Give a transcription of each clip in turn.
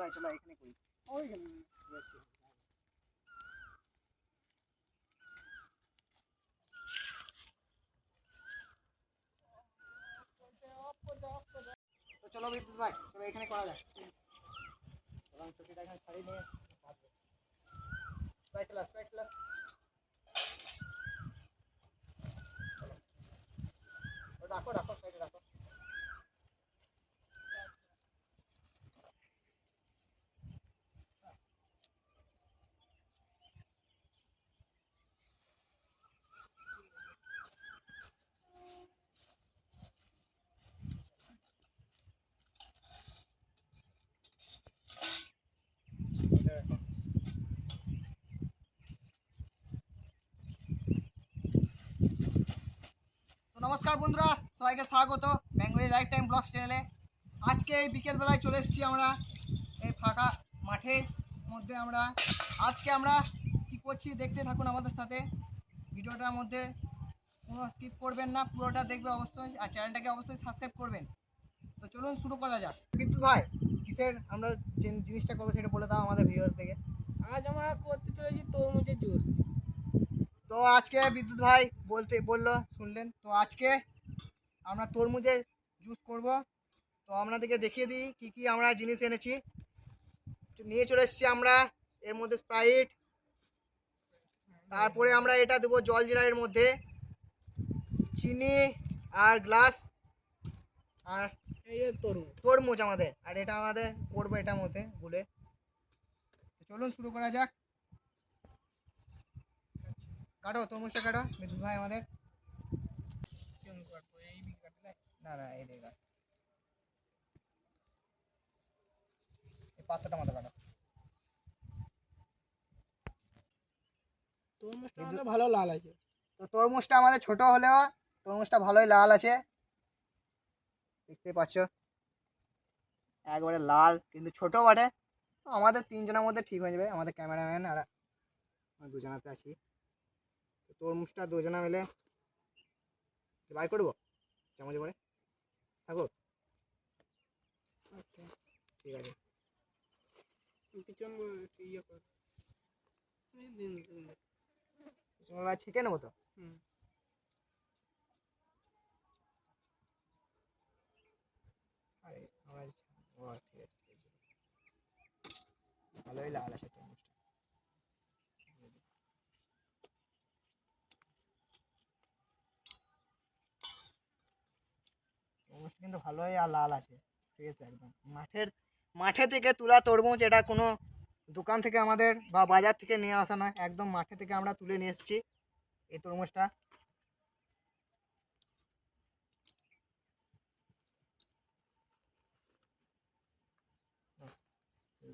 ভাই চলো এখানে করি। ওইখানে তো চলো বিদ্যুৎ ভাই চলো এখানে করা যাক। এবং চুটিটা এখানে ছাড়িয়ে নিয়ে স্প্রাইট ক্লাস রাখো রাখো সাইডে রাখো। তো নমস্কার বন্ধুরা, সবাইকে স্বাগত বেঙ্গলি লাইফ টাইম ব্লগস চ্যানেলে। আজকে এই বিকেলবেলায় চলে এসেছি আমরা এই ফাঁকা মাঠের মধ্যে। আজকে আমরা কি করছি দেখতে থাকুন আমাদের সাথে। ভিডিওটার মধ্যে কোনো স্কিপ করবেন না, পুরোটা দেখবে অবশ্যই, আর চ্যানেলটাকে অবশ্যই সাবস্ক্রাইব করবেন। তো চলুন শুরু করা যাক। কিন্তু ভাই কিসের আমরা যে জিনিসটা করবো সেটা বলে দাও আমাদের ভিউয়ার্স থেকে। আজ আমরা করতে চলেছি তরমুজের জুস। তো আজকে বিদ্যুৎ ভাই বললো শুনলেন, তো আজকে আমরা তরমুজের জুস করব। তো আপনাদেরকে দেখিয়ে দিই কি কি আমরা জিনিস এনেছি। নিয়ে চলে এসেছি আমরা এর মধ্যে স্প্রাইট, তারপরে আমরা এটা দেবো জলজিরা, এর মধ্যে চিনি আর গ্লাস, আর এই যে তরমুজ আমাদের, আর এটা আমাদের করবো এটার মধ্যে গুলে। চলুন শুরু করা যাক। কাটো তরমুজটা কাটো বিদ্যুৎ ভাই আমাদের। না না এই দিকে এই পাত্রটা মতো কাটো। তরমুজটা আমাদের ভালো লাল আছে। তো তরমুজটা আমাদের ছোট হলেও তরমুজটা ভালোই লাল আছে, দেখতে পাচ্ছ একবারে লাল, কিন্তু ছোট বটে। আমাদের তিনজনের মধ্যে ঠিক হয়ে যাবে, আমাদের ক্যামেরাম্যান আর দুজনাতে আছি। তরমুজটা দুজনা মিলে বাই করবো চামচে করে থাকো। ঠিক আছে ছেঁকে নেবো তো। আরে আমার ঠিক আছে ভালোই লাল আছে তরমুজটা। তরমুজটা কিন্তু ভালোই আর লাল আছে, ফ্রেশ একদম মাঠে থেকে তোলা তরমুজ। এটা কোনো দোকান থেকে আমাদের বা বাজার থেকে নিয়ে আসা নয়, একদম মাঠে থেকে আমরা তুলে নিয়ে এসেছি এই তরমুজটা।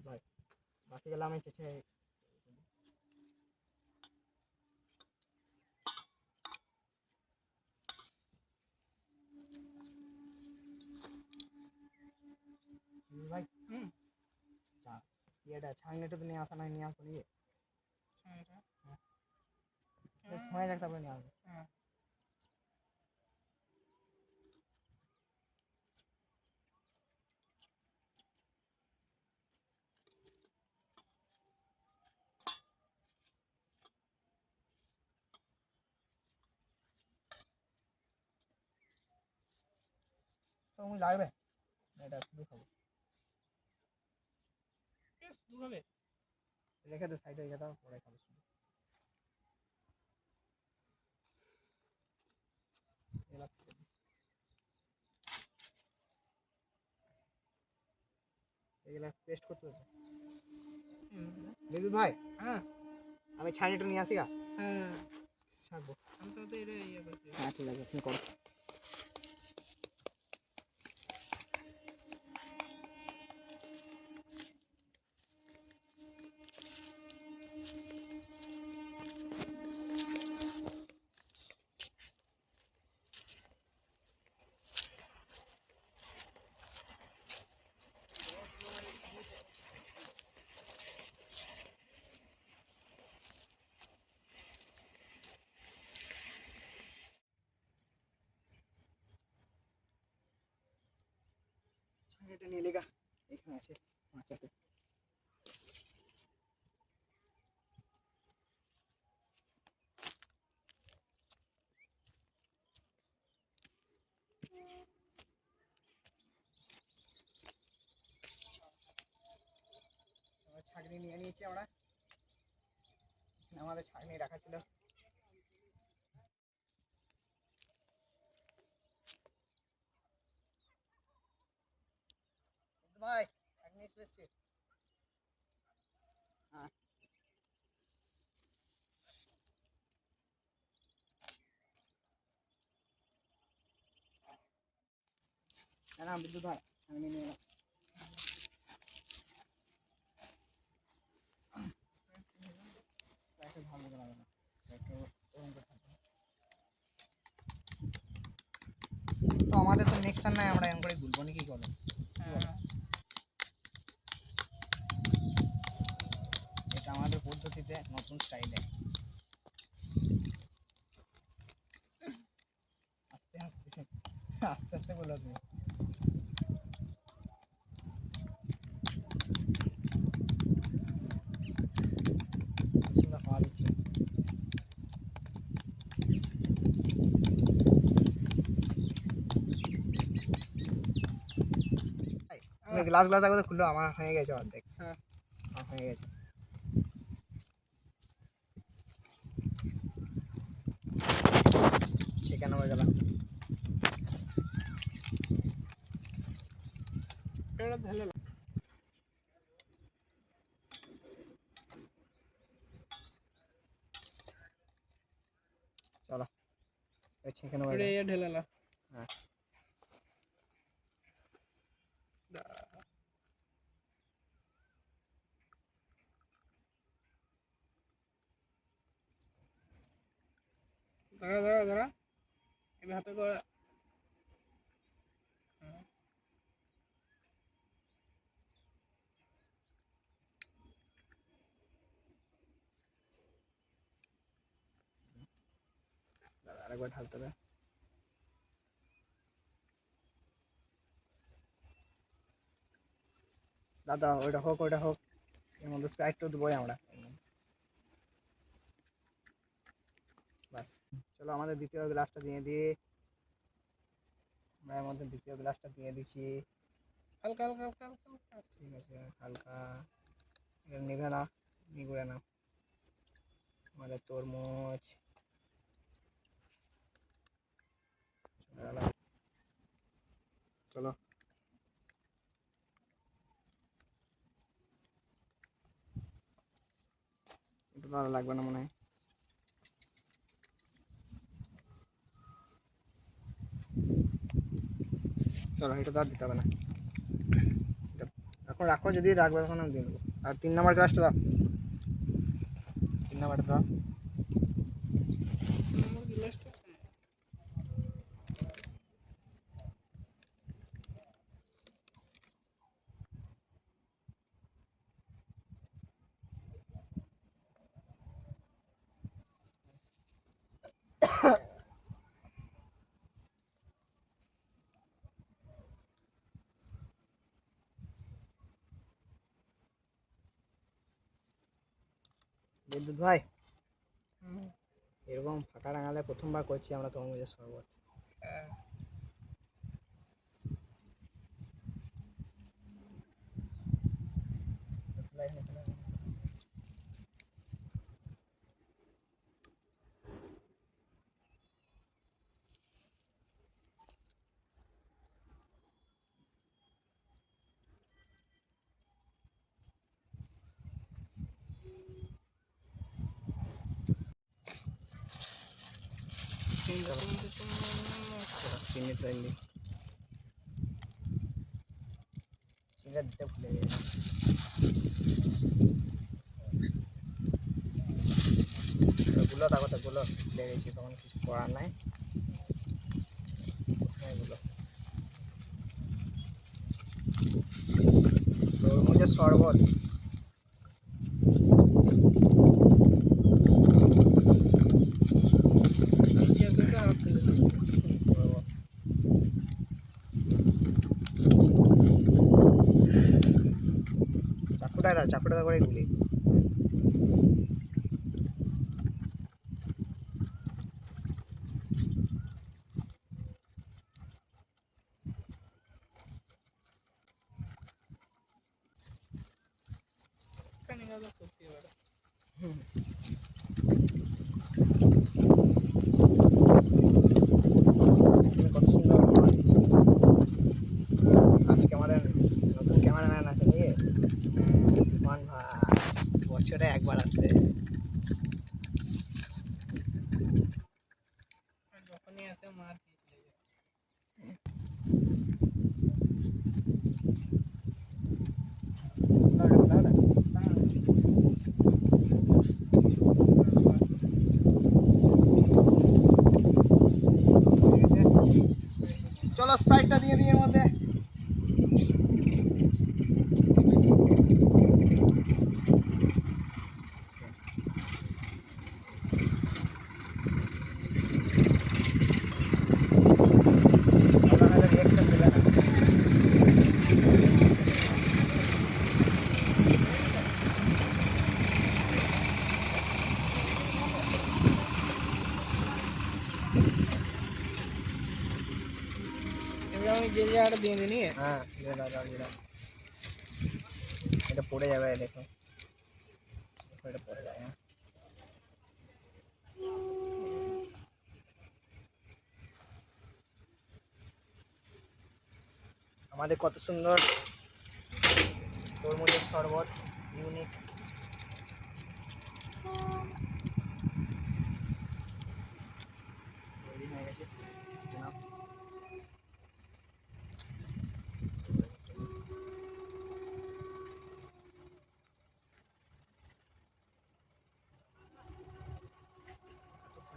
ভাই বাকি গেলে আমি চেঁচে ভাই এটা ছাঁকনিটা তো নিয়ে আসা নয়, নিয়ে আসবো নিয়ে সময় যাক তারপরে নিয়ে আসবো। তরমুজ লাগবে এটা শুধু খাবো, রেখে দে সাইডে রেখে দাও, পরে খাবো শুধু। এগুলা পেস্ট করতে হবে বিদ্যুৎ ভাই। হ্যাঁ আমি ছাইনিটা নিয়ে আসি। হ্যাঁ ছাড়বো। আমি তো এটা ইয়ে করছি। হ্যাঁ ঠিক আছে তুমি করো। এটা নিয়ে লেগা এখানে আছে মাচাতে। ছাঁকনি নিয়ে নিয়েছি আমরা, আমাদের ছাঁকনি রাখা ছিল। ভাই ছাঁকনি চলে এসছে। হ্যাঁ না বিদ্যুৎ ভাই ছাঁকনি নিয়ে এলাম। ভালো লাগে না, তো আমাদের তো মিক্সার নাই, আমরা এমন করে গুলবো নাকি বলো? এটা আমাদের পদ্ধতিতে নতুন স্টাইলে আস্তে আস্তে আস্তে আস্তে বলো তুমি। সুন্দর খাওয়া দিচ্ছি। তুমি গ্লাস গ্লাস আগে খুললো, আমার হয়ে গেছে অর্ধেক। হ্যাঁ আমার হয়ে গেছে। চিকেন হয়ে গেল। এটা ঢেলে নাও। চলো চিকেন হয়ে এটা গেল। এ ঢেলে নাও। হ্যাঁ ধরো ধরো ধরো, এবার হাতে করে আরেকবার ঢালতে হবে। দাদা ওইটা হোক ওইটা হোক, এর মধ্যে স্প্রাইট তো দেবোই আমরা। বাস চলো আমাদের দ্বিতীয় গ্লাসটা দিয়ে দিই। আমরা এর মধ্যে দ্বিতীয় গ্লাসটা দিয়ে দিচ্ছি। হালকা হালকা হালকা হালকা হালকা। ঠিক আছে হালকা, এটা নিভে না, নিগুড়ে না। আমাদের তরমুজ চলো এটা তাহলে লাগবে না মনে হয়। চলো এটা তো আর দিতে হবে না, এখন রাখো, যদি রাখবে তখন আমি দিয়ে দেবো। আর 3 নম্বর গ্লাসটা দাও, 3 নম্বরটা দাও। আমার গ্লাসটা বিদ্যুৎ ভাই এরকম ফাঁকা রাঙালে প্রথমবার করছি আমরা তরমুজের শরবত। চিনি তো এলি চিনিটা দিতে ভুলে গেছি। গুলো তার কথা গুলো ভুলে গেছি, তখন কিছু করার নাই। এগুলো তরমুজের শরবত। নিচে করে হাত তুলে দাও। চাকুটায় দাও, চাকুটা করে গুলি। দাদা করতে পারে। কত সুন্দর খাওয়া দিচ্ছে। আজকে আমাদের নতুন ক্যামেরাম্যান আছে নিয়ে মান ভাই বছরে একবার আসে। যখনই আসে মার খেয়ে চলে যায়। চলো স্প্রাইটটা দিয়ে দিই এর মধ্যে। রিয়াকশন দেবে না। এবার আমি যে জায়গাটা দিয়ে দিই নিয়ে হ্যাঁ এটা পড়ে যাবে দেখো, এটা পড়ে যায়। হ্যাঁ আমাদের কত সুন্দর তরমুজের শরবত, ইউনিক। রেডি হয়ে গেছে। নাও।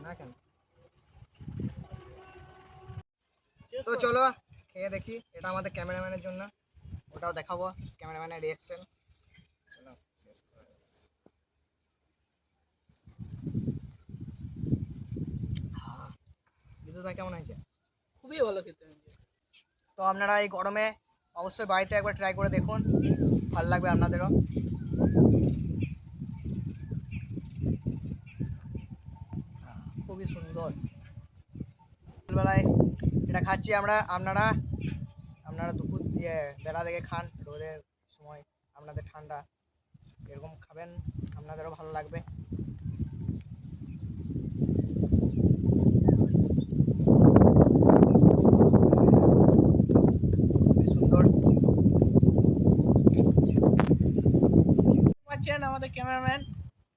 না কেন? তো চলো খেয়ে দেখি। এটা আমাদের ক্যামেরাম্যানের জন্য, ওটাও দেখাবো ক্যামেরাম্যানের রিয়াকশন। চলো বিদ্যুৎ ভাই কেমন হয়েছে? খুবই ভালো খেতে হবে। তো আপনারা এই গরমে অবশ্যই বাড়িতে একবার ট্রাই করে দেখুন, ভালো লাগবে আপনাদেরও। খুবই সুন্দর। বেলায় এটা খাচ্ছি আমরা, আপনারা দুপুর বেলা থেকে খান, রোদের সময় আপনাদের ঠান্ডা, এরকম খাবেন আপনাদেরও ভালো লাগবে। খুবই সুন্দর। পাচ্ছেন আমাদের ক্যামেরাম্যান।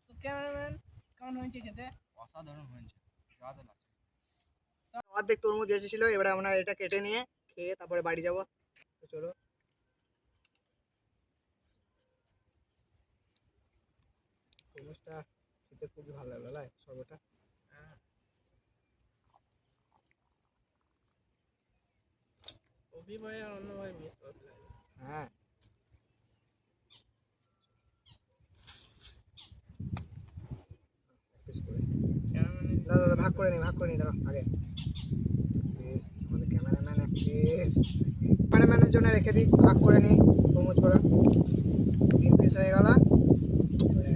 তো ক্যামেরাম্যান কেমন হয়েছে খেতে? অসাধারণ হয়েছে, স্বাদ লাগছে। অর্ধেক তরমুজ বেঁচেছিল, এবারে আমরা এটা কেটে নিয়ে খেয়ে তারপরে বাড়ি যাবো। তো চলো। তরমুজটা খেতে খুবই ভালো লাগলো, লাই শরবতটা। অভি ভাই আর অন্য ভাই মিস করতে লাগে। হ্যাঁ ক্যামেরাম্যান দাদা ভাগ করে নি দাঁড়া আগে। প্লিজ আমাদের ক্যামেরাম্যান প্লিজ, ক্যামেরাম্যানের জন্য রেখে দিই, ভাগ করে নিই তরমুজ করে। 3 পিস হয়ে গেল। এবারে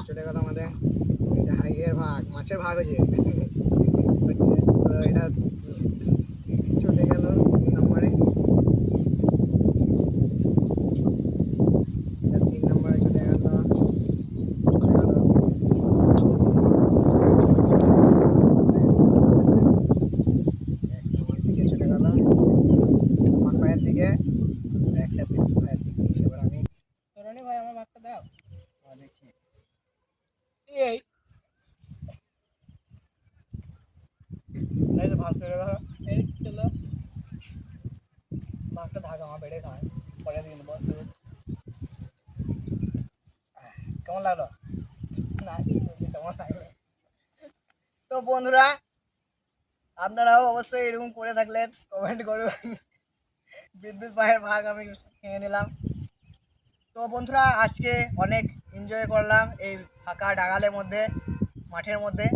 চলে গেল আমাদের এটা হাইয়ের ভাগ, মাছের ভাগ হয়েছে। তো এটা চলে গেল 3 নম্বরে। এটা 3 নম্বরে চলে গেল। চলে গেল আমার ভাইয়ের দিকে, একটা বিদ্যুৎ ভাইয়ের দিকে। এবার আমি তরুণী ভাই আমার ভাগটা দাও। দেখছি এই এই তো ভাগ চলে গেল। এই চলো ভাগটা থাক, আমার বেড়ে খায়, পরে দিন বস। কেমন লাগলো? না কেমন লাগলো? তো বন্ধুরা, আপনারাও অবশ্যই এরকম করে থাকলেন কমেন্ট করবেন। বিদ্যুৎ ভাইয়ের ভাগ আমি খেয়ে নিলাম। তো বন্ধুরা, আজকে অনেক এনজয় করলাম এই ফাঁকা ডাগালের মধ্যে, মাঠের মধ্যে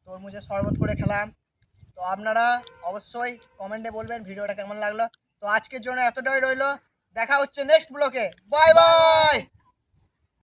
তরমুজের শরবত করে খেলাম। তো আপনারা অবশ্যই কমেন্টে বলবেন ভিডিওটা কেমন লাগলো। তো আজকের জন্য এতটাই রইলো, দেখা হচ্ছে নেক্সট ব্লকে। Bye bye.